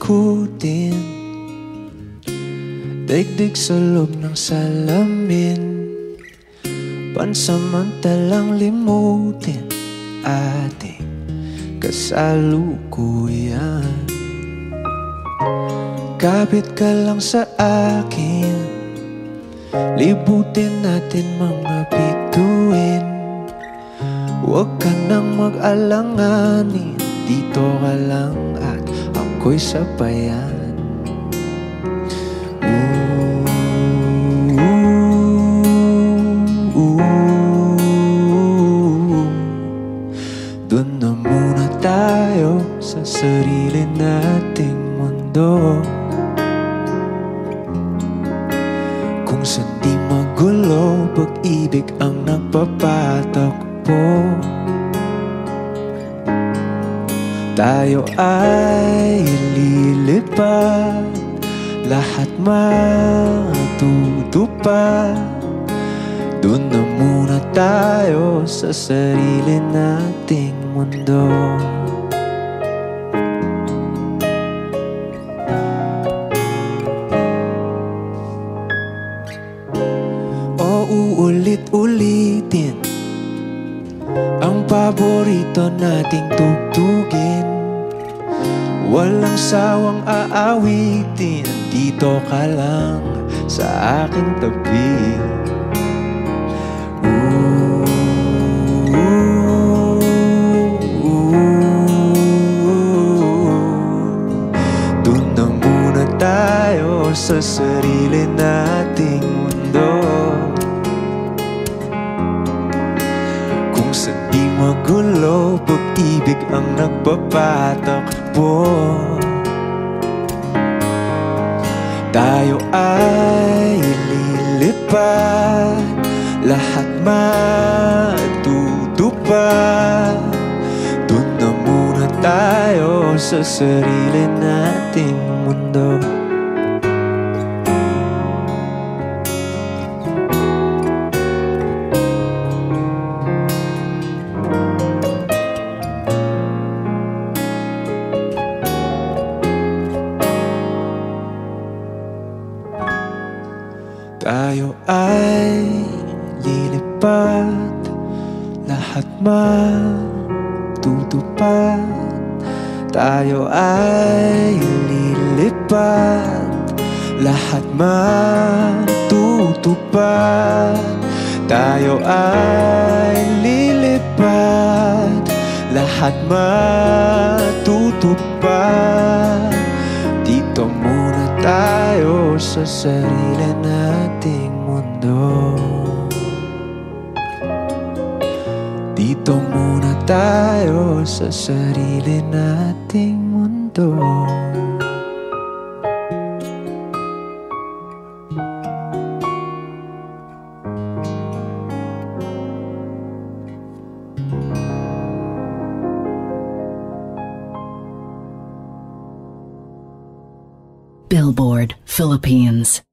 ikutin, daigdig sa loob ng salamin, pansamantalang limutin ating kasalukuyan. Kapit ka lang sa akin, libutin natin mga bituin. Huwag ka nang mag-alanganin, dito ka lang at ako'y sabayan. Doon na muna tayo sa sarili nating mundo, kung saan di magulo, pag-ibig ang nagpapatakbo. Tayo ay lilipad, lahat matutupad. Doon na muna tayo sa sarili nating mundo. O uulit-ulitin ang paborito nating tugtugin, walang sawang aawitin. Dito ka lang sa aking tabi. Doon na muna tayo sa sarili nating mundo, kung saan di magulo, pag-ibig ang nagpapatakbo. Tayo ay lilipad, lahat matutupad. Doon na muna tayo sa sarili nating mundo. Tayo ay lilipad, lahat matutupad. Tayo ay lilipad, lahat matutupad. Tayo ay lilipad, lahat matutupad. Dito muna tayo sa sarili nating mundo. Dito muna tayo sa sarili nating mundo. Billboard, Philippines.